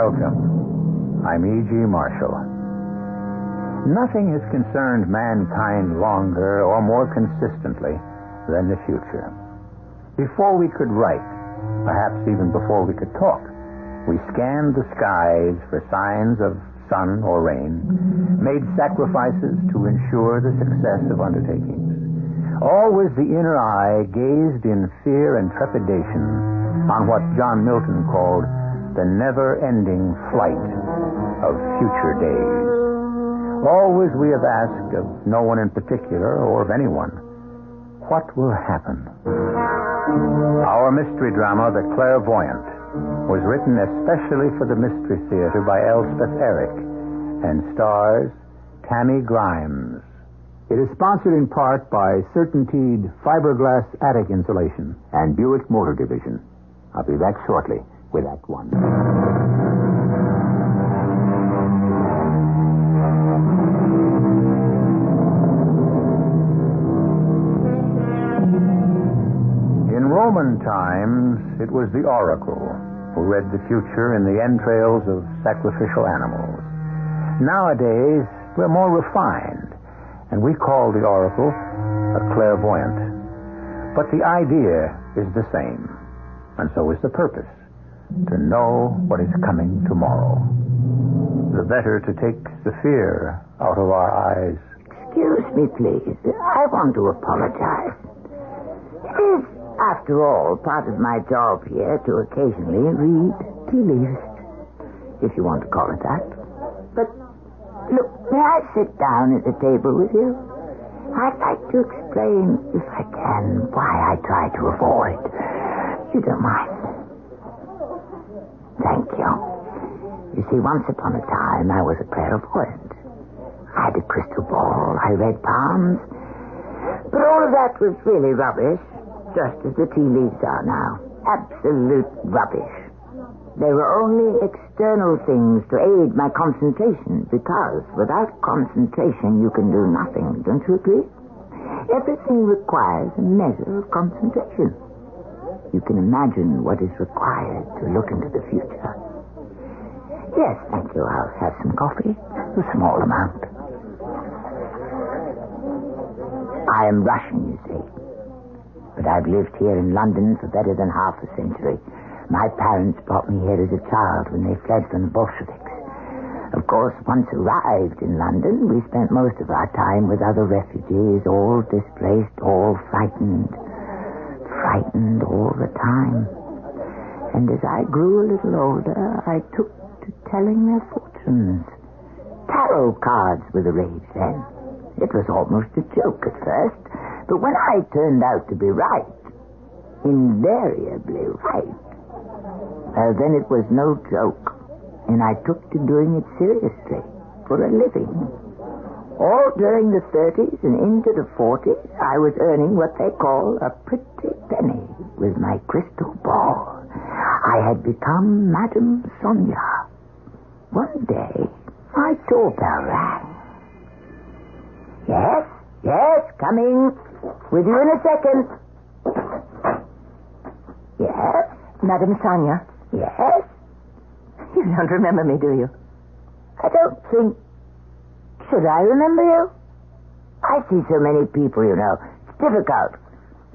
Welcome. I'm E.G. Marshall. Nothing has concerned mankind longer or more consistently than the future. Before we could write, perhaps even before we could talk, we scanned the skies for signs of sun or rain, made sacrifices to ensure the success of undertakings. Always the inner eye gazed in fear and trepidation on what John Milton called the never-ending flight of future days. Always we have asked of no one in particular or of anyone, what will happen? Our mystery drama, The Clairvoyant, was written especially for the Mystery Theater by Elspeth and stars Tammy Grimes. It is sponsored in part by Certainteed Fiberglass Attic Insulation and Buick Motor Division. I'll be back shortly with Act One. In Roman times, it was the oracle who read the future in the entrails of sacrificial animals. Nowadays, we're more refined, and we call the oracle a clairvoyant. But the idea is the same, and so is the purpose, to know what is coming tomorrow. The better to take the fear out of our eyes. Excuse me, please. I want to apologize. It is, after all, part of my job here to occasionally read tea leaves, if you want to call it that. But, look, may I sit down at the table with you? I'd like to explain, if I can, why I try to avoid. You don't mind? Thank you. You see, once upon a time, I was a clairvoyant. I had a crystal ball. I read palms. But all of that was really rubbish, just as the tea leaves are now. Absolute rubbish. They were only external things to aid my concentration, because without concentration you can do nothing, don't you agree? Everything requires a measure of concentration. You can imagine what is required to look into the future. Yes, thank you. I'll have some coffee. A small amount. I am Russian, you see. But I've lived here in London for better than half a century. My parents brought me here as a child when they fled from the Bolsheviks. Of course, once arrived in London, we spent most of our time with other refugees, all displaced, all frightened. Frightened all the time. And as I grew a little older, I took to telling their fortunes. Tarot cards were the rage then. It was almost a joke at first, but when I turned out to be right, invariably right, then it was no joke, and I took to doing it seriously, for a living. All during the 30s and into the 40s, I was earning what they call a pretty penny with my crystal ball. I had become Madame Sonia. One day, my doorbell rang. Yes, coming. With you in a second. Yes? Madame Sonia? Yes? You don't remember me, do you? I don't think... Should I remember you? I see so many people, you know. It's difficult.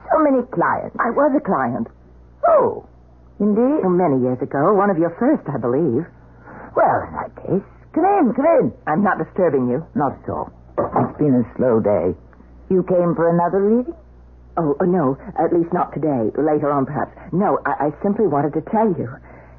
So many clients. I was a client. Oh, indeed? Oh, many years ago. One of your first, I believe. Well, in that case, come in. I'm not disturbing you. Not at all. It's been a slow day. You came for another reading? Oh, no. At least not today. Later on, perhaps. No, I simply wanted to tell you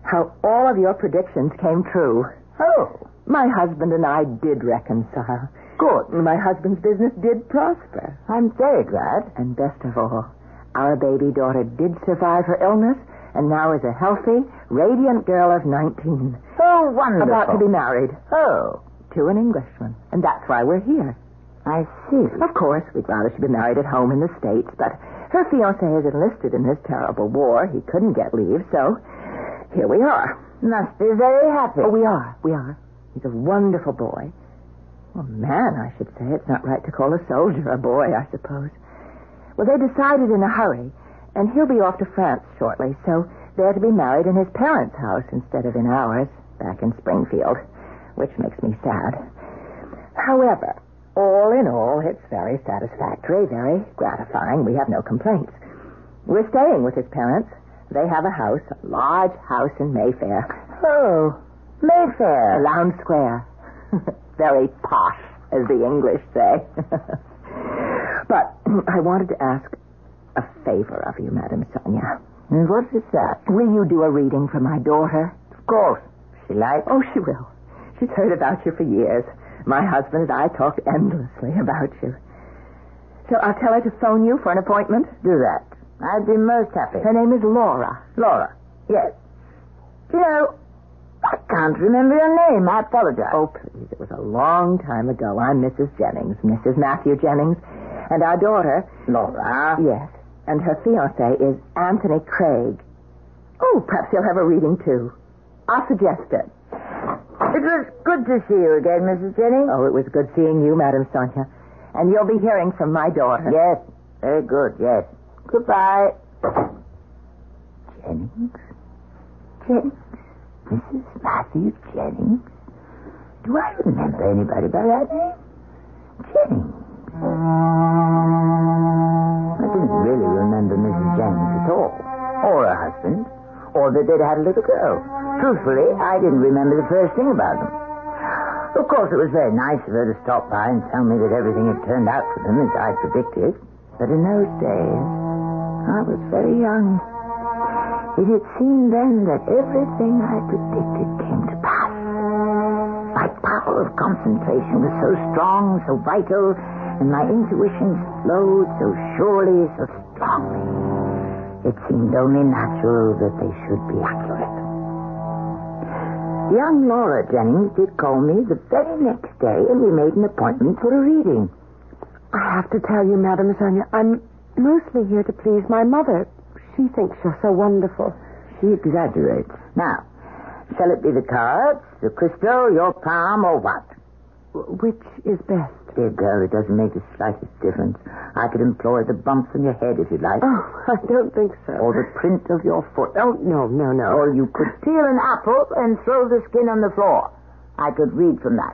how all of your predictions came true. Oh. My husband and I did reconcile. Good. My husband's business did prosper. I'm very glad. And best of all, our baby daughter did survive her illness and now is a healthy, radiant girl of 19. Oh, wonderful. About to be married. Oh. To an Englishman. And that's why we're here. I see. Of course, we'd rather she be married at home in the States, but her fiancé is enlisted in this terrible war. He couldn't get leave, so here we are. Must be very happy. Oh, we are. He's a wonderful boy. Well, man, I should say. It's not right to call a soldier a boy, I suppose. Well, they decided in a hurry, and he'll be off to France shortly, so they're to be married in his parents' house instead of in ours. back in Springfield, which makes me sad. However, all in all, it's very satisfactory, very gratifying. We have no complaints. We're staying with his parents. They have a house, a large house in Mayfair. Oh, Mayfair. Lowndes Square. Very posh, as the English say. But I wanted to ask a favor of you, Madame Sonia. And what is that? Will you do a reading for my daughter? Of course. She likes. Oh, she will. She's heard about you for years. My husband and I talk endlessly about you. So I'll tell her to phone you for an appointment? Do that. I'd be most happy. Her name is Laura. Laura. Yes. You know, I can't remember your name. I apologize. Oh, please. It was a long time ago. I'm Mrs. Jennings, Mrs. Matthew Jennings. And our daughter... Laura? Yes. And her fiancé is Anthony Craig. Oh, perhaps he'll have a reading, too. I'll suggest it. It was good to see you again, Mrs. Jennings. Oh, it was good seeing you, Madame Sonia. And you'll be hearing from my daughter. Yes. Very good, yes. Goodbye. Jennings? Jennings? Mrs. Matthew Jennings? Do I remember anybody by that name? Jennings. I didn't really remember Mrs. Jennings at all. Or her husband. Or that they'd had a little girl. Truthfully, I didn't remember the first thing about them. Of course, it was very nice of her to stop by and tell me that everything had turned out for them as I predicted. But in those days, I was very young. It had seemed then that everything I predicted came to pass. My power of concentration was so strong, so vital, and my intuition flowed so surely, so strongly. It seemed only natural that they should be accurate. Young Laura Jennings did call me the very next day, and we made an appointment for a reading. I have to tell you, Madame Sonia, I'm mostly here to please my mother. She thinks you're so wonderful. She exaggerates. Now, shall it be the cards, the crystal, your palm, or what? Which is best? Dear girl, it doesn't make the slightest difference. I could employ the bumps on your head if you like. Oh, I don't think so. Or the print of your foot. Oh, no. Or you could peel an apple and throw the skin on the floor. I could read from that.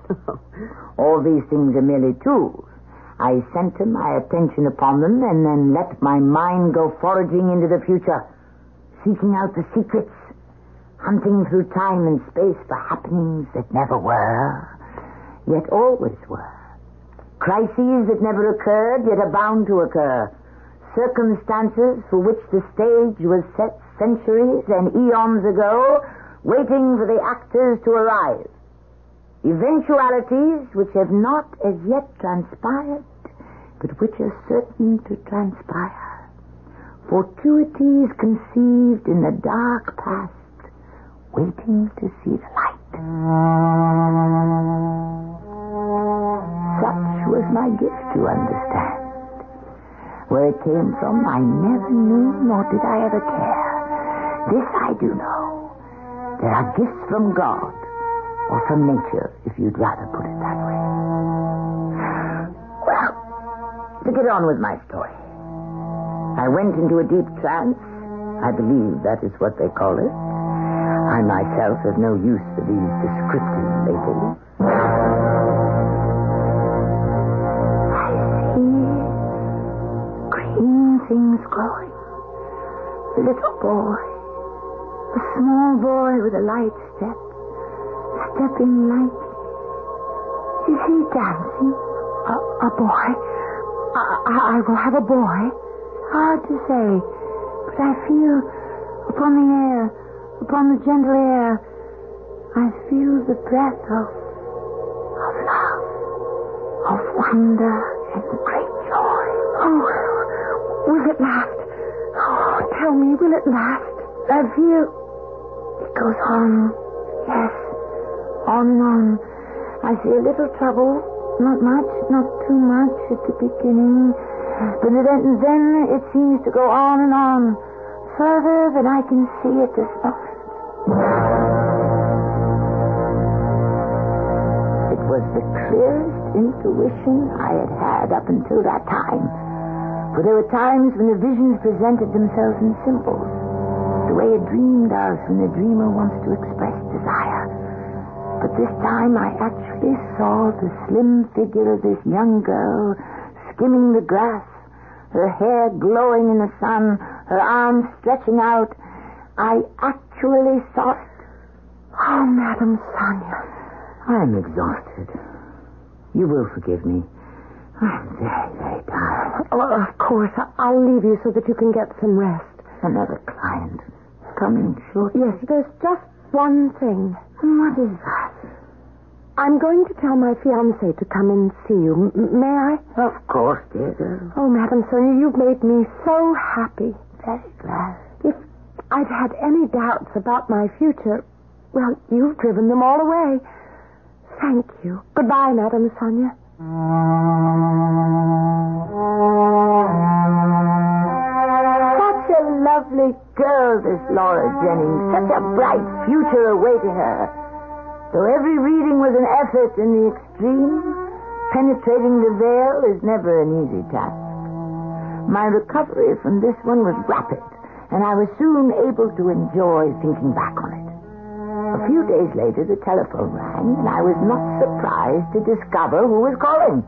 All these things are merely tools. I center my attention upon them and then let my mind go foraging into the future, seeking out the secrets, hunting through time and space for happenings that never were, yet always were. Crises that never occurred, yet are bound to occur. Circumstances for which the stage was set centuries and eons ago, waiting for the actors to arrive. Eventualities which have not as yet transpired, but which are certain to transpire. Fortuities conceived in the dark past, waiting to see the light. Such was my gift, you understand. Where it came from, I never knew, nor did I ever care. This I do know. There are gifts from God, or from nature, if you'd rather put it that way. Well, to get on with my story. I went into a deep trance. I believe that is what they call it. I myself have no use for these descriptive labels. I see green things growing. A little boy. A small boy with a light step. Stepping lightly. Is he dancing? A boy? I will have a boy. Hard to say, but I feel upon the air, upon the gentle air, I feel the breath of love, of wonder and great joy. Oh, will it last? Oh, tell me, will it last? I feel it goes on, yes, on and on. I see a little trouble, not much, not too much at the beginning, but then it seems to go on and on, further than I can see at this moment. It was the clearest intuition I had had up until that time. For there were times when the visions presented themselves in symbols, the way a dream does when the dreamer wants to express desire. But this time I actually saw the slim figure of this young girl skimming the grass, her hair glowing in the sun, her arms stretching out. I actually saw it. Oh, Madame Sonia. I'm exhausted. You will forgive me. I'm very, very tired. Oh, of course. I'll leave you so that you can get some rest. Another client coming shortly. Yes, there's just one thing. What is that? I'm going to tell my fiancé to come and see you. May I? Of course, dear girl. Oh, Madame Sonia, you've made me so happy. Very glad. If I'd had any doubts about my future, well, you've driven them all away. Thank you. Goodbye, Madame Sonia. Such a lovely girl, this Laura Jennings. Such a bright future awaiting her. Though every reading was an effort in the extreme, penetrating the veil is never an easy task. My recovery from this one was rapid, and I was soon able to enjoy thinking back on it. A few days later, the telephone rang, and I was not surprised to discover who was calling.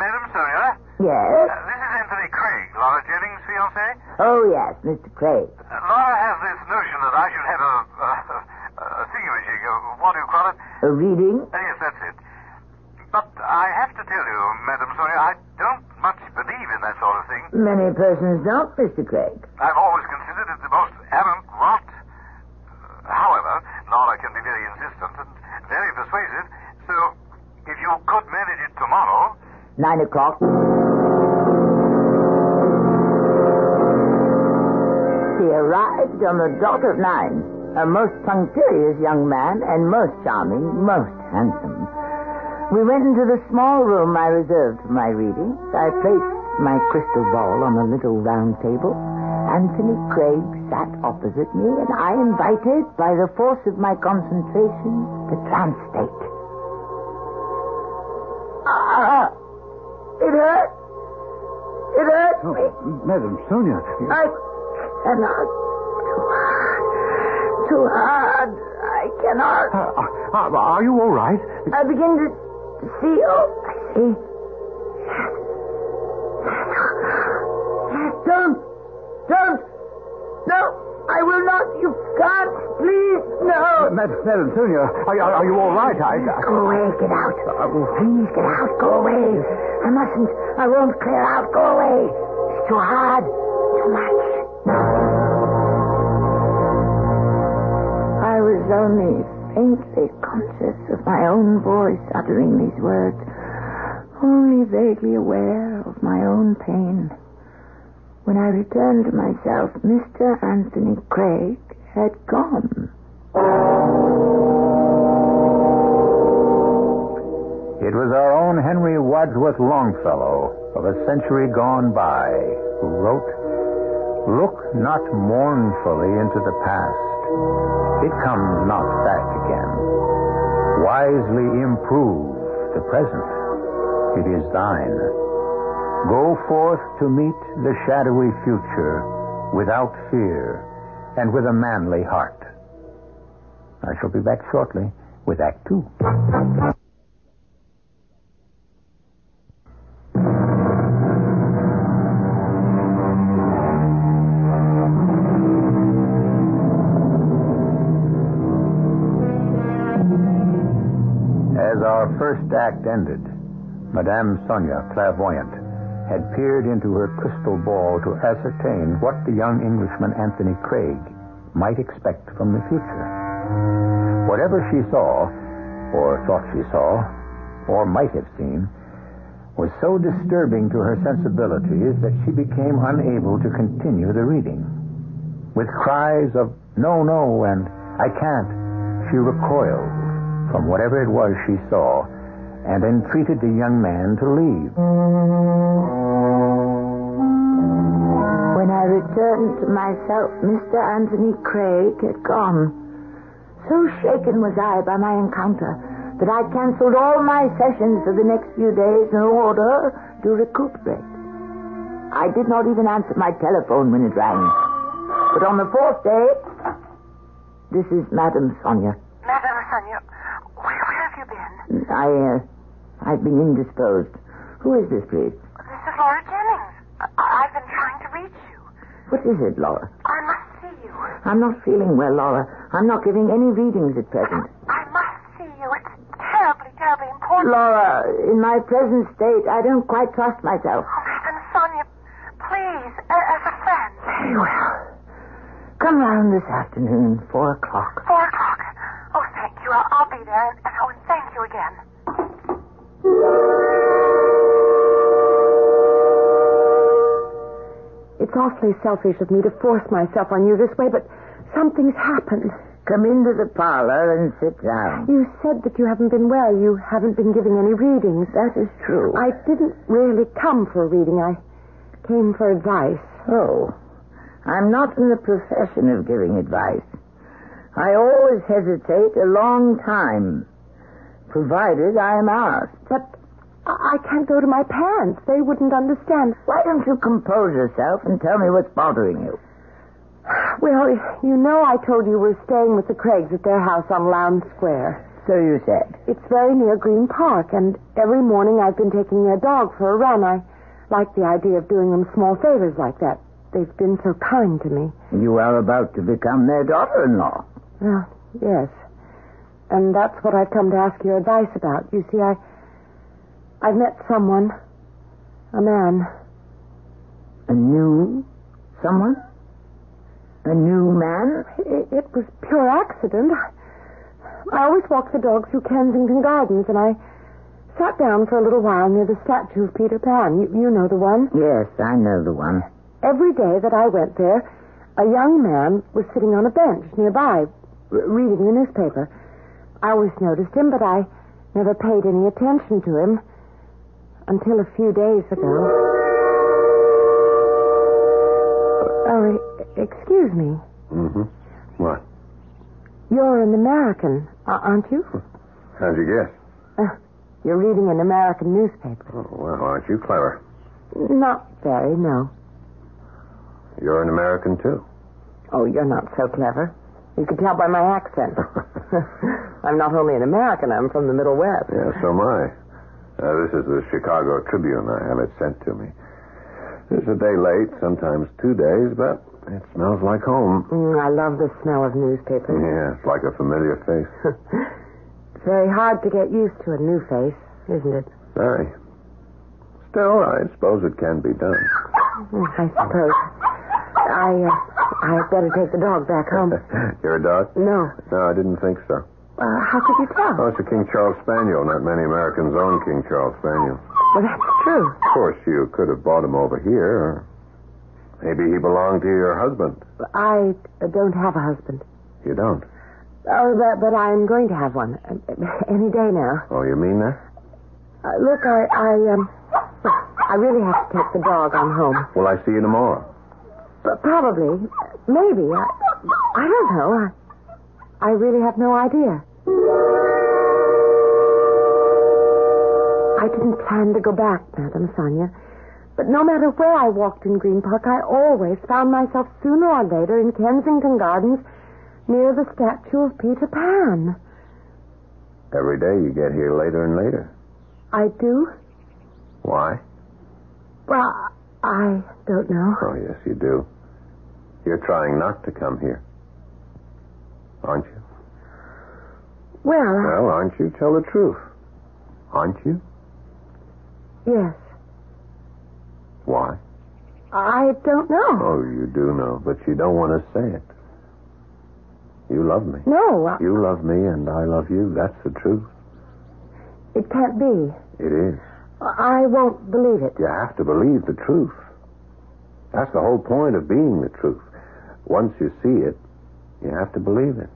Madam Sonia? Yes? This is Anthony Craig, Laura Jennings' fiancé. Oh, yes, Mr. Craig. Laura has this notion that I should have a thingamajig, what do you call it? A reading? Yes, that's it. But I have to tell you, Madam Sonia, I don't much believe in that sort of thing. Many persons don't, Mr. Craig. I've always considered it the most arrant rot. However, Laura can be very insistent and very persuasive, so if you could manage it tomorrow... 9 o'clock. He arrived on the dot of 9. A most punctilious young man and most charming, most handsome. We went into the small room I reserved for my readings. I placed my crystal ball on a little round table. Anthony Craig sat opposite me, and I invited, by the force of my concentration, the trance state. It hurt. It hurts me. Madam Sonia. I cannot. Too hard. I cannot. Are you all right? I begin to see. Oh, I see. Don't. No, I will not. You can't. Please, no. Madam Sonia, are you all right? Go away. Get out. Please, get out. Go away. I mustn't. I won't clear out. Go away. It's too hard. Too much. I was only faintly conscious of my own voice uttering these words, only vaguely aware of my own pain. When I returned to myself, Mr. Anthony Craig had gone. It was our own Henry Wadsworth Longfellow of a century gone by who wrote, "Look not mournfully into the past. It comes not back again. Wisely improve the present. It is thine. Go forth to meet the shadowy future without fear and with a manly heart." I shall be back shortly with Act 2. As our first act ended, Madame Sonia, clairvoyant, had peered into her crystal ball to ascertain what the young Englishman Anthony Craig might expect from the future. Whatever she saw, or thought she saw, or might have seen, was so disturbing to her sensibilities that she became unable to continue the reading. With cries of, "No, no," and "I can't," she recoiled from whatever it was she saw and entreated the young man to leave. When I returned to myself, Mr. Anthony Craig had gone. So shaken was I by my encounter that I canceled all my sessions for the next few days in order to recuperate. I did not even answer my telephone when it rang. But on the 4th day, this is Madame Sonia. Madame Sonia, I've been indisposed. Who is this, please? This is Laura Jennings. I've been trying to reach you. What is it, Laura? I must see you. I'm not feeling well, Laura. I'm not giving any readings at present. I must see you. It's terribly, terribly important. Laura, in my present state, I don't quite trust myself. Oh, Madam Sonia, please, as a friend. Very well. Come round this afternoon, 4 o'clock. 4 o'clock. Oh, thank you. I'll be there. And thank you again. It's awfully selfish of me to force myself on you this way, but something's happened. Come into the parlor and sit down. You said that you haven't been well. You haven't been giving any readings. That is true. I didn't really come for a reading. I came for advice. Oh, I'm not in the profession of giving advice. I always hesitate a long time, provided I am asked. But I can't go to my parents. They wouldn't understand. Why don't you compose yourself and tell me what's bothering you? Well, you know I told you we're staying with the Craigs at their house on Lowndes Square. So you said. It's very near Green Park, and every morning I've been taking their dog for a run. I like the idea of doing them small favors like that. They've been so kind to me. You are about to become their daughter-in-law. Well, yes. And that's what I've come to ask your advice about. You see, I've met someone. A man. A new someone? A new man? It was pure accident. I always walk the dog through Kensington Gardens, and I sat down for a little while near the statue of Peter Pan. You know the one? Yes, I know the one. Every day that I went there, a young man was sitting on a bench nearby, reading the newspaper. I always noticed him, but I never paid any attention to him until a few days ago. Oh, excuse me. Mm-hmm. What? You're an American, aren't you? How'd you guess? You're reading an American newspaper. Oh, well, aren't you clever? Not very, no. You're an American, too. Oh, you're not so clever. You can tell by my accent. I'm not only an American, I'm from the Middle West. Yeah, so am I. This is the Chicago Tribune. I have it sent to me. It's a day late, sometimes 2 days, but it smells like home. I love the smell of newspapers. Yeah, it's like a familiar face. It's very hard to get used to a new face, isn't it? Very. Still, I suppose it can be done. I suppose. I'd better take the dog back home. You're a dog? No. No, I didn't think so. How could you tell? Oh, it's a King Charles Spaniel. Not many Americans own King Charles Spaniel. Well, that's true. Of course, you could have bought him over here. Or maybe he belonged to your husband. I don't have a husband. You don't? Oh, but I'm going to have one. Any day now. Oh, you mean that? Look, I really have to take the dog on home. Will I see you tomorrow? Probably. Maybe. I don't know. I really have no idea. I didn't plan to go back, Madam Sonia. But no matter where I walked in Green Park, I always found myself sooner or later in Kensington Gardens near the statue of Peter Pan. Every day you get here later and later. I do? Why? Well, I don't know. Oh, yes, you do. You're trying not to come here. Aren't you? Well, aren't you? Tell the truth. Aren't you? Yes. Why? I don't know. Oh, you do know, but you don't want to say it. You love me. No. You love me and I love you. That's the truth. It can't be. It is. I won't believe it. You have to believe the truth. That's the whole point of being the truth. Once you see it, you have to believe it.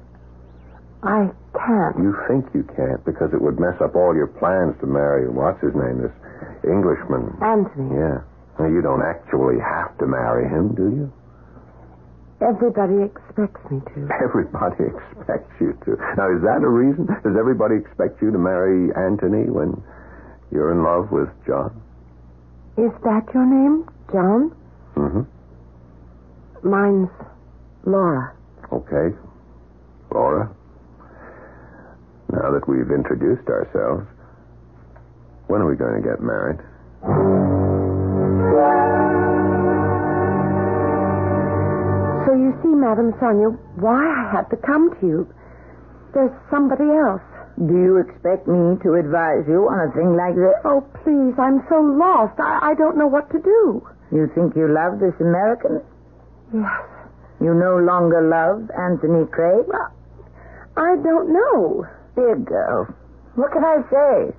I can't. You think you can't because it would mess up all your plans to marry, what's his name, this Englishman. Anthony. Yeah. Now, you don't actually have to marry him, do you? Everybody expects me to. Everybody expects you to. Now, is that a reason? Does everybody expect you to marry Anthony when you're in love with John? Is that your name, John? Mm-hmm. Mine's Laura. Okay. Laura. Now that we've introduced ourselves, when are we going to get married? So you see, Madame Sonia, why I had to come to you. There's somebody else. Do you expect me to advise you on a thing like this? Oh, please, I'm so lost. I don't know what to do. You think you love this American? Yes. You no longer love Anthony Craig? Well, I don't know. Dear girl, what can I say?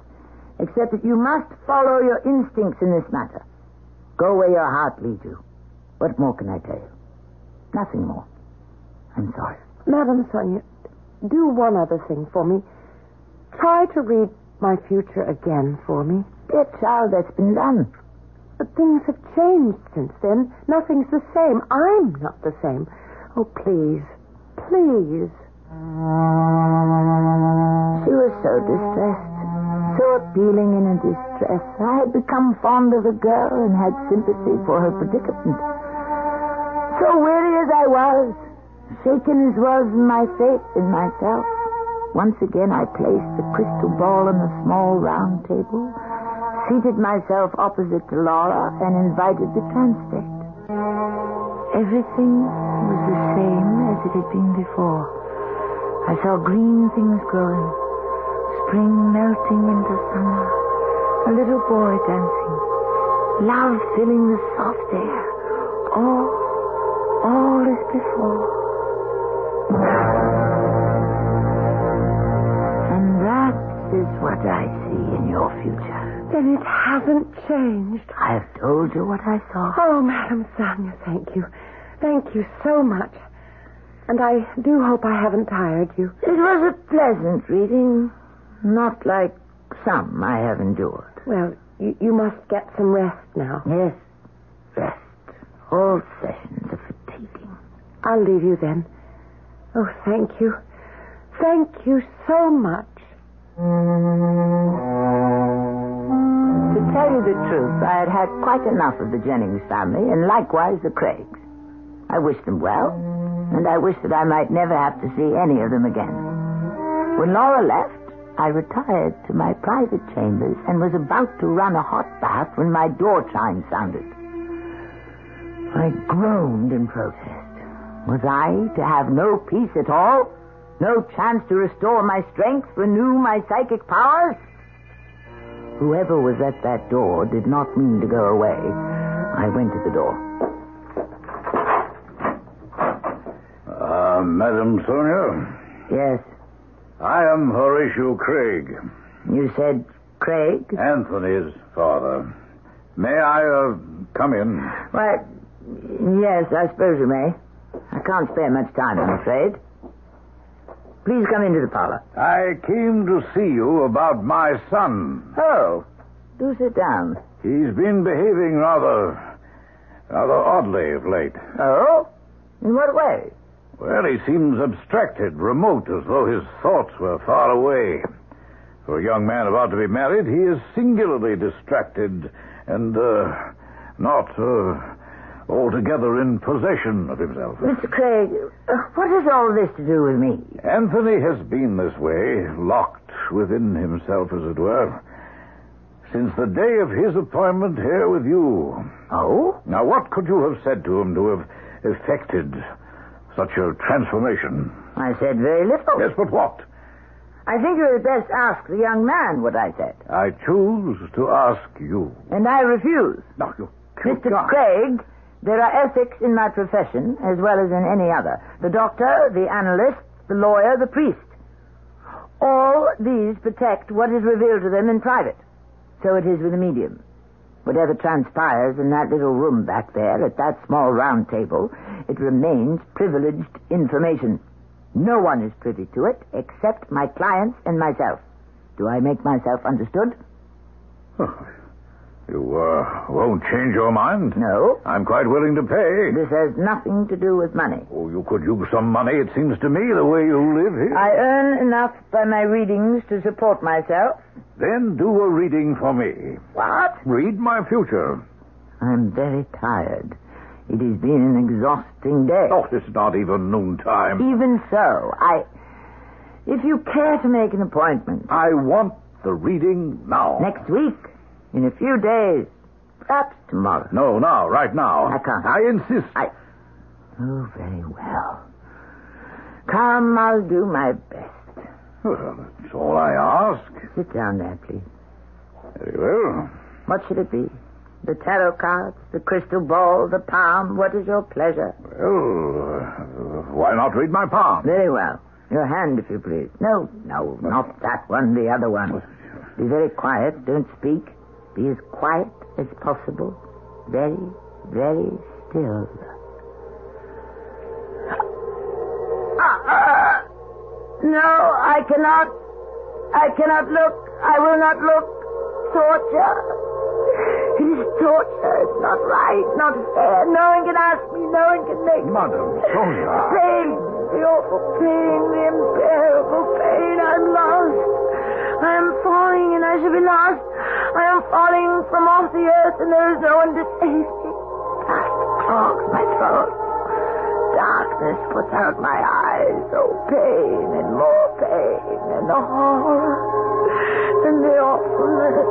Except that you must follow your instincts in this matter. Go where your heart leads you. What more can I tell you? Nothing more. I'm sorry. Madame Sonia, do one other thing for me. Try to read my future again for me. Dear child, that's been done. But things have changed since then. Nothing's the same. I'm not the same. Oh, please. Please. She was so distressed, so appealing in her distress. I had become fond of the girl and had sympathy for her predicament. So weary as I was, shaken as was my faith in myself, once again I placed the crystal ball on the small round table, seated myself opposite to Laura, and invited the transect. Everything was the same as it had been before. I saw green things growing, spring melting into summer, a little boy dancing, love filling the soft air. All is before. And that is what I see in your future. Then it hasn't changed. I have told you what I saw. Oh, Madame Sonia, thank you. Thank you so much. And I do hope I haven't tired you. It was a pleasant reading, not like some I have endured. Well, you must get some rest now. Yes, rest. All sessions are fatiguing. I'll leave you then. Oh, thank you. Thank you so much. To tell you the truth, I had had quite enough of the Jennings family, and likewise the Craigs. I wished them well, and I wished that I might never have to see any of them again. When Laura left, I retired to my private chambers and was about to run a hot bath when my door chime sounded. I groaned in protest. Was I to have no peace at all? No chance to restore my strength, renew my psychic powers? Whoever was at that door did not mean to go away. I went to the door. Madam Sonia? Yes. I am Horatio Craig. You said Craig? Anthony's father. May I, come in? Why, yes, I suppose you may. I can't spare much time, I'm afraid. Please come into the parlor. I came to see you about my son. Oh, do sit down. He's been behaving rather oddly of late. Oh? In what way? Well, he seems abstracted, remote, as though his thoughts were far away. For a young man about to be married, he is singularly distracted and, not altogether in possession of himself. Mr. Craig, what has all this to do with me? Anthony has been this way, locked within himself, as it were, since the day of his appointment here with you. Oh? Now, what could you have said to him to have effected such a transformation? I said very little. Yes, but what? I think you had best ask the young man what I said. I choose to ask you. And I refuse. No, you Mr. Craig, there are ethics in my profession as well as in any other. The doctor, the analyst, the lawyer, the priest. All these protect what is revealed to them in private. So it is with the medium. Whatever transpires in that little room back there at that small round table, it remains privileged information. No one is privy to it except my clients and myself. Do I make myself understood? Oh, you won't change your mind? No. I'm quite willing to pay. This has nothing to do with money. Oh, you could use some money, it seems to me, the way you live here. I earn enough by my readings to support myself. Then do a reading for me. What? Read my future. I'm very tired. It has been an exhausting day. Oh, it's not even noontime. Even so, If you care to make an appointment. I want the reading now. Next week. In a few days. Perhaps tomorrow. No, now, right now. I can't. I insist. Oh, very well. Come, I'll do my best. Well, that's all I ask. Sit down there, please. Very well. What should it be? The tarot cards, the crystal ball, the palm? What is your pleasure? Well, why not read my palm? Very well. Your hand, if you please. No, not that one, the other one. Be very quiet. Don't speak. Be as quiet as possible. Very, very still. No, I cannot. I cannot look. I will not look. Torture. It is torture. It's not right. Not fair. No one can ask me. No one can make me. Madam Sonia. Pain. The awful pain. The unbearable pain. I'm lost. I am falling and I shall be lost. I am falling from off the earth and there is no one to save me. Dust clogs my throat. Darkness puts out my eyes. Oh, pain and more pain and the horror and the awfulness.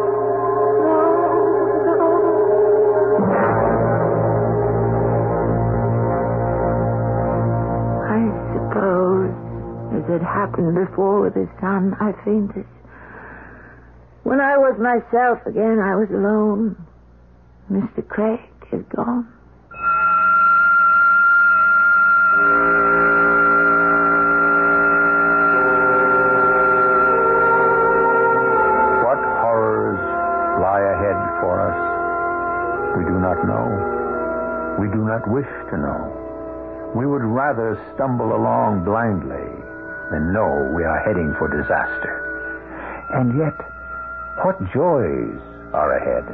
I suppose, as had happened before with his son, I fainted. When I was myself again, I was alone. Mr. Craig is gone. What horrors lie ahead for us? We do not know. We do not wish to know. We would rather stumble along blindly than know we are heading for disaster. And yet, what joys are ahead?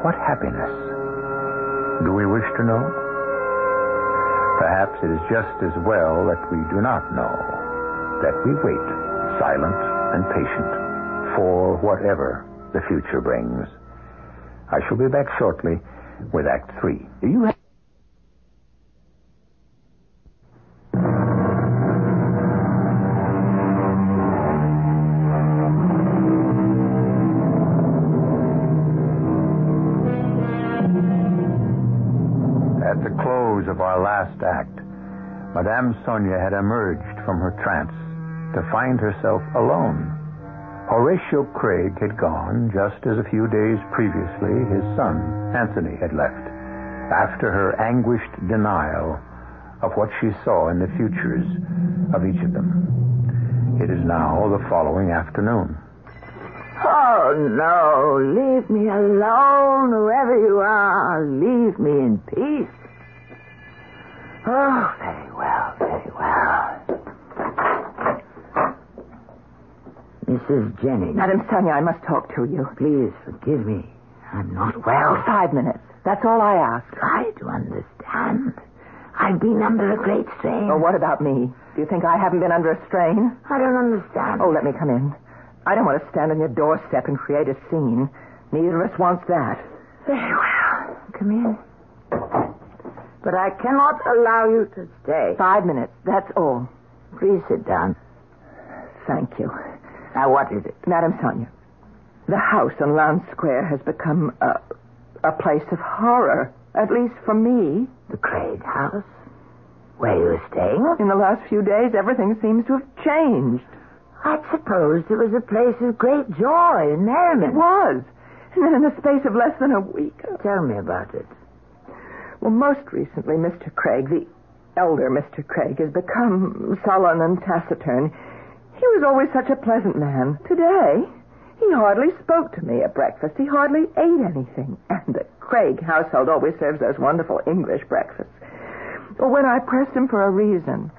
What happiness? Do we wish to know? Perhaps it is just as well that we do not know, that we wait, silent and patient, for whatever the future brings. I shall be back shortly with Act 3. At the close of our last act, Madame Sonia had emerged from her trance to find herself alone. Horatio Craig had gone just as a few days previously his son, Anthony, had left, after her anguished denial of what she saw in the futures of each of them. It is now the following afternoon. Oh, no. Leave me alone, whoever you are. Leave me in peace. Oh, very well, very well. Mrs. Jennings. Madam Sonia, I must talk to you. Please forgive me. I'm not well. 5 minutes. That's all I ask. Try to understand. I've been under a great strain. Oh, what about me? Do you think I haven't been under a strain? I don't understand. Oh, let me come in. I don't want to stand on your doorstep and create a scene. Neither of us wants that. Very well. Come in. But I cannot allow you to stay. 5 minutes, that's all. Please sit down. Thank you. Now, what is it? Madam Sonia, the house on Lance Square has become a place of horror, at least for me. The Craig house? Where you were staying? In the last few days, everything seems to have changed. I'd supposed it was a place of great joy and merriment. It was. And then in the space of less than a week. Tell me about it. Well, most recently, Mr. Craig, the elder Mr. Craig, has become sullen and taciturn. He was always such a pleasant man. Today, he hardly spoke to me at breakfast. He hardly ate anything. And the Craig household always serves those wonderful English breakfasts. Well, when I pressed him for a reason,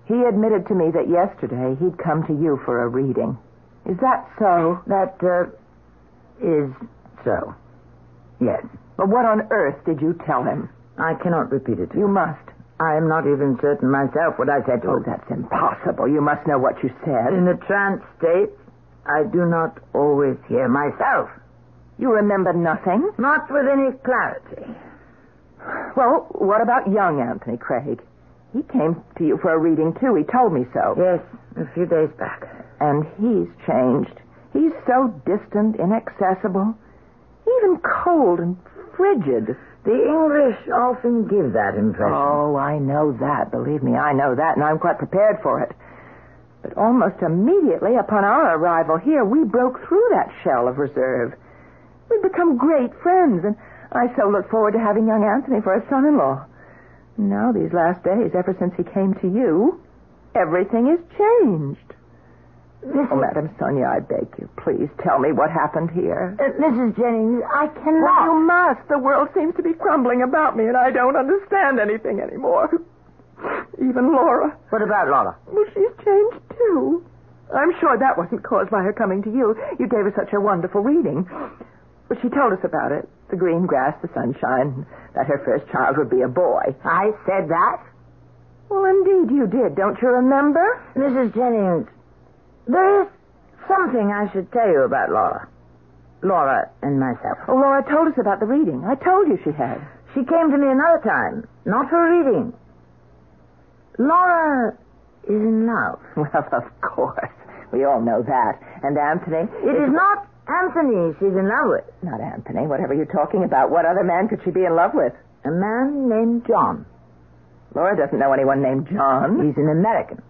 he admitted to me that yesterday he'd come to you for a reading. Is that so? That, is so. Yes. But what on earth did you tell him? I cannot repeat it. You must. I am not even certain myself what I said to Oh, him. that's impossible. You must know what you said. In a trance state, I do not always hear myself. You remember nothing? Not with any clarity. Well, what about young Anthony Craig? He came to you for a reading, too. He told me so. Yes, a few days back. And he's changed. He's so distant, inaccessible, even cold and frigid. The English often give that impression. Oh, I know that. Believe me, I know that, and I'm quite prepared for it. But almost immediately upon our arrival here, we broke through that shell of reserve. We've become great friends, and I so look forward to having young Anthony for a son-in-law. Now, these last days, ever since he came to you, everything has changed. Oh, Madam Sonia, I beg you, please tell me what happened here. Mrs. Jennings, I cannot. Well, you must. The world seems to be crumbling about me, and I don't understand anything anymore. Even Laura. What about Laura? Well, she's changed, too. I'm sure that wasn't caused by her coming to you. You gave her such a wonderful reading. But she told us about it. The green grass, the sunshine, that her first child would be a boy. I said that? Well, indeed you did. Don't you remember? Mrs. Jennings, there is something I should tell you about Laura. Laura and myself. Oh, Laura told us about the reading. I told you she had. She came to me another time, not for a reading. Laura is in love. Well, of course. We all know that. And Anthony? It is not Anthony she's in love with. Not Anthony. Whatever you're talking about, what other man could she be in love with? A man named John. Laura doesn't know anyone named John. He's an American.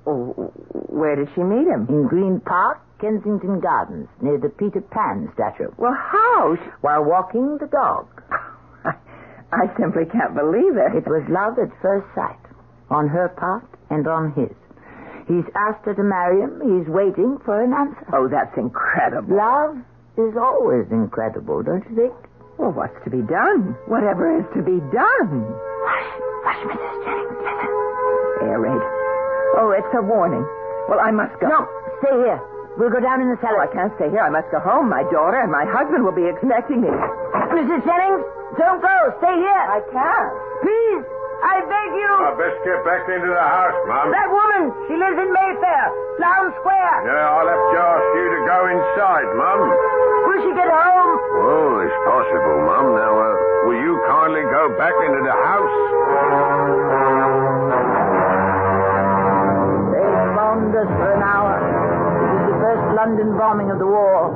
Oh, where did she meet him? In Green Park, Kensington Gardens, near the Peter Pan statue. Well, how? While walking the dog. I simply can't believe it. It was love at first sight, on her part and on his. He's asked her to marry him. He's waiting for an answer. Oh, that's incredible. Love is always incredible, don't you think? Well, what's to be done? Whatever is to be done. Hush, Mrs. Jennings, listen. Air raid. Oh, it's a warning. Well, I must go. No, stay here. We'll go down in the cellar. Oh, I can't stay here. I must go home. My daughter and my husband will be expecting me. Mrs. Jennings, don't go. Stay here. I can't. Please, I beg you. I'd best get back into the house, Mum. That woman, she lives in Mayfair, Lowndes Square. Yeah, I'll have to ask you to go inside, Mum. Will she get home? Oh, it's possible, Mum. Now, will you kindly go back into the house? They bombed us for an hour. It was the first London bombing of the war.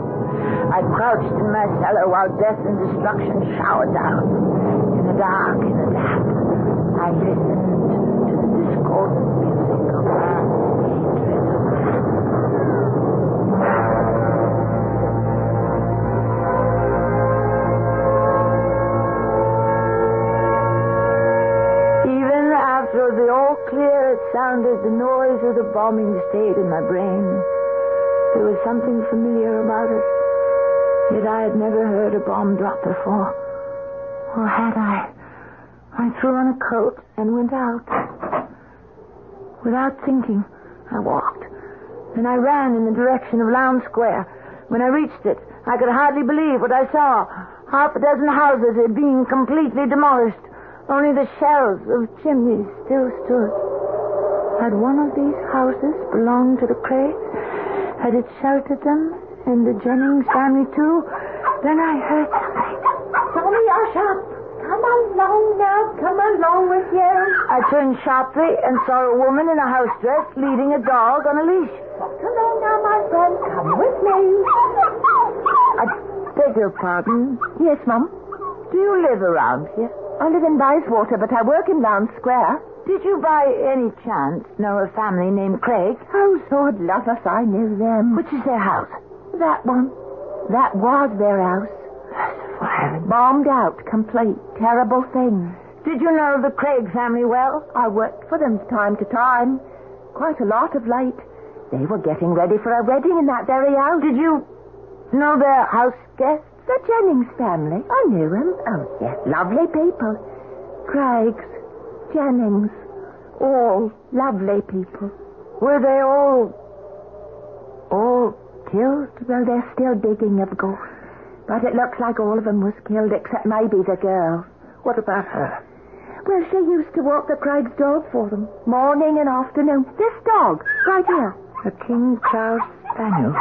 I crouched in my cellar while death and destruction showered down. In the dark, in the damp, I listened to the discordant music of man's hatred of man. Even after the all clear, it sounded, the noise of the bombing stayed in my brain. There was something familiar about it. Yet I had never heard a bomb drop before. Or had I? I threw on a coat and went out. Without thinking, I walked. Then I ran in the direction of Lowndes Square. When I reached it, I could hardly believe what I saw. Half a dozen houses had been completely demolished. Only the shells of chimneys still stood. Had one of these houses belonged to the Craigs? Had it sheltered them? And the Jennings family, too? Then I heard something. Tommy, hush up. Come along now. Come along with you. I turned sharply and saw a woman in a house dress leading a dog on a leash. Come along now, my friend. Come with me. I beg your pardon. Yes, Mum. Do you live around here? I live in Bayswater, but I work in Lowndes Square. Did you by any chance know a family named Craig? Oh, Lord love us, I knew them. Which is their house? That one. That was their house. For heaven. Bombed out, complete. Terrible thing. Did you know the Craig family well? I worked for them time to time. Quite a lot of late. They were getting ready for a wedding in that very house. Did you know their house guests? The Jennings family. I knew them. Oh, yes. Lovely people. Craigs. Jennings. All lovely people. Were they all killed? Well, they're still digging, of course. But it looks like all of them was killed, except maybe the girl. What about her? Well, she used to walk the Craig's dog for them, morning and afternoon. This dog, right here. A King Charles Spaniel.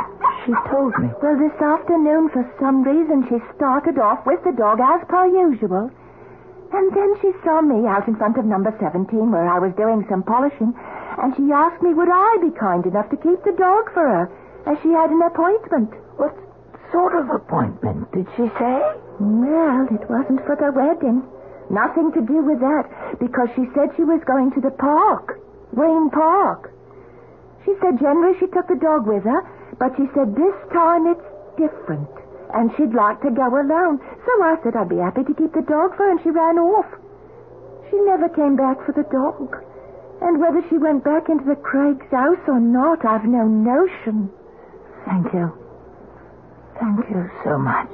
She told me. Well, this afternoon, for some reason, she started off with the dog as per usual. And then she saw me out in front of number 17 where I was doing some polishing. and she asked me would I be kind enough to keep the dog for her, as she had an appointment. What sort of appointment did she say? Well, it wasn't for the wedding. Nothing to do with that, because she said she was going to the park, Green Park. She said generally she took the dog with her, but she said this time it's different, and she'd like to go alone. So I said I'd be happy to keep the dog for her, and she ran off. She never came back for the dog. And whether she went back into the Craig's house or not, I've no notion. Thank you. Thank you so much.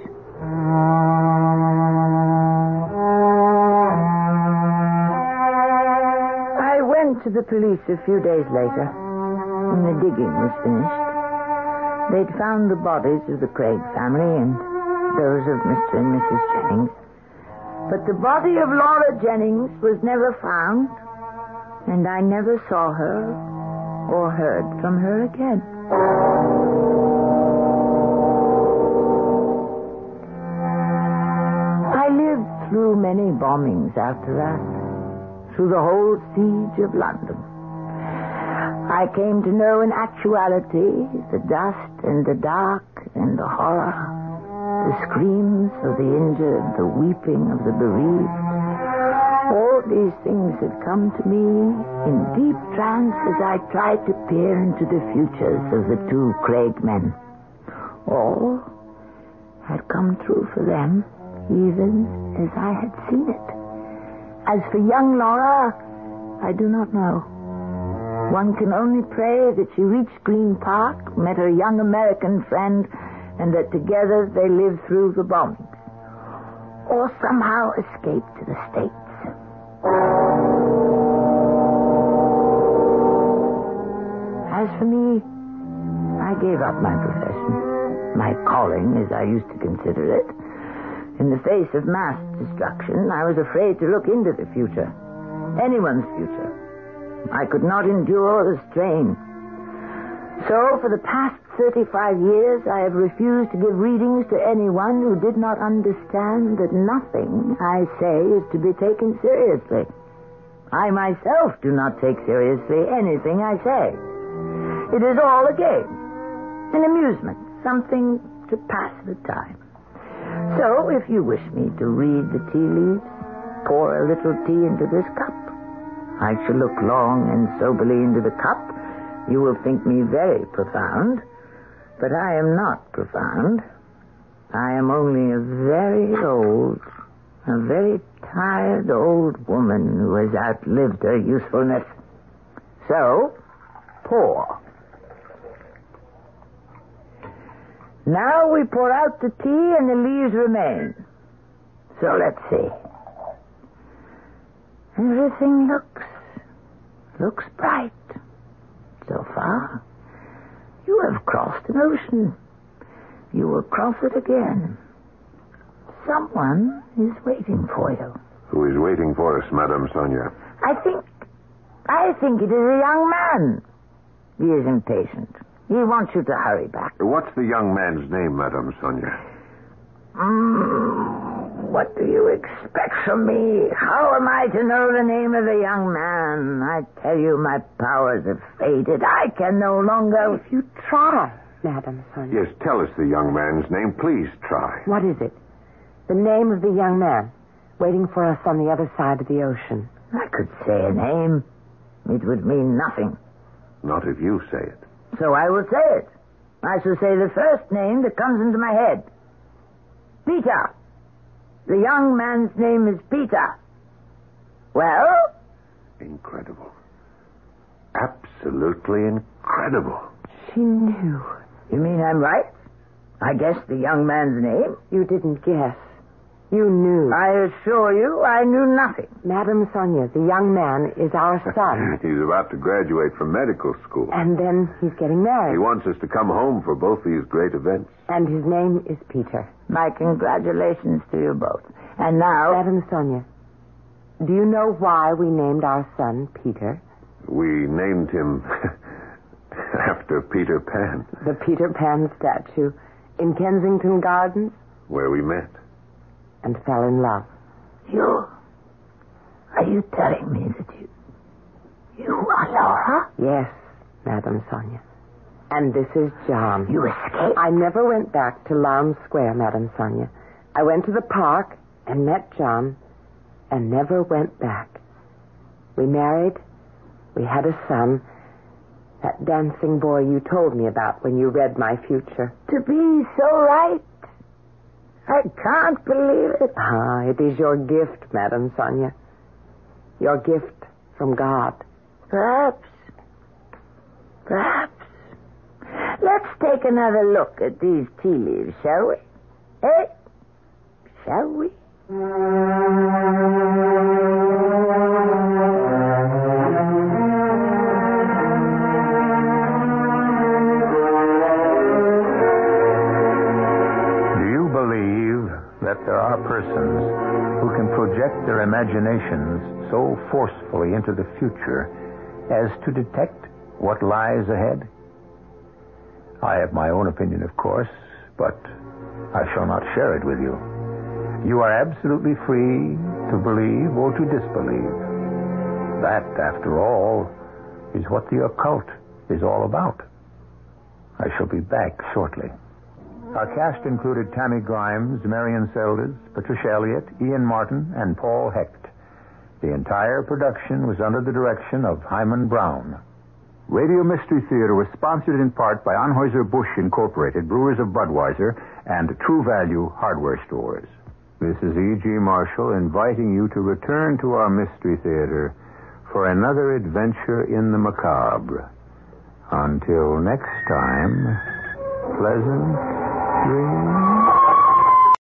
I went to the police a few days later, when the digging was finished. They'd found the bodies of the Craig family and those of Mr. and Mrs. Jennings. But the body of Laura Jennings was never found, and I never saw her or heard from her again. I lived through many bombings after that, through the whole siege of London. I came to know in actuality the dust and the dark and the horror, the screams of the injured, the weeping of the bereaved. All these things had come to me in deep trance as I tried to peer into the futures of the two Craig men. All had come true for them, even as I had seen it. As for young Laura, I do not know. One can only pray that she reached Green Park, met her young American friend, and that together they lived through the bombings, or somehow escaped to the States. As for me, I gave up my profession, my calling, as I used to consider it. In the face of mass destruction, I was afraid to look into the future, anyone's future. I could not endure the strain. So, for the past 35 years, I have refused to give readings to anyone who did not understand that nothing I say is to be taken seriously. I myself do not take seriously anything I say. It is all a game, an amusement, something to pass the time. So, if you wish me to read the tea leaves, pour a little tea into this cup. I shall look long and soberly into the cup. You will think me very profound, but I am not profound. I am only a very old, a very tired old woman who has outlived her usefulness. So, pour. Now we pour out the tea and the leaves remain. So let's see. Everything looks bright. So far, you have crossed an ocean. You will cross it again. Someone is waiting for you. Who is waiting for us, Madame Sonia? I think it is a young man. He is impatient. He wants you to hurry back. What's the young man's name, Madame Sonia? What do you expect from me? How am I to know the name of the young man? I tell you, my powers have faded. I can no longer... If you try, Madame Sonia. Yes, tell us the young man's name. Please try. What is it? The name of the young man waiting for us on the other side of the ocean. I could say a name. It would mean nothing. Not if you say it. So I will say it. I shall say the first name that comes into my head. Peter. The young man's name is Peter. Well? Incredible. Absolutely incredible. She knew. You mean I'm right? I guessed the young man's name? You didn't guess. You knew. I assure you, I knew nothing. Madame Sonia, the young man is our son. He's about to graduate from medical school. And then he's getting married. He wants us to come home for both these great events. And his name is Peter. My congratulations to you both. And now... Madame Sonia, do you know why we named our son Peter? We named him after Peter Pan. The Peter Pan statue in Kensington Gardens? Where we met. And fell in love. Are you telling me that You are Laura? Yes, Madame Sonia. And this is John. You escaped? I never went back to Lowndes Square, Madame Sonia. I went to the park and met John and never went back. We married. We had a son. That dancing boy you told me about when you read my future. To be so right. I can't believe it. Ah, it is your gift, Madame Sonia. Your gift from God. Perhaps. Let's take another look at these tea leaves, shall we? Eh? Shall we? That there are persons who can project their imaginations so forcefully into the future as to detect what lies ahead? I have my own opinion, of course, but I shall not share it with you. You are absolutely free to believe or to disbelieve. That, after all, is what the occult is all about. I shall be back shortly. Our cast included Tammy Grimes, Marian Seldes, Patricia Elliott, Ian Martin, and Paul Hecht. The entire production was under the direction of Hyman Brown. Radio Mystery Theater was sponsored in part by Anheuser-Busch Incorporated, Brewers of Budweiser, and True Value Hardware Stores. This is E.G. Marshall inviting you to return to our Mystery Theater for another adventure in the macabre. Until next time, pleasant dreams.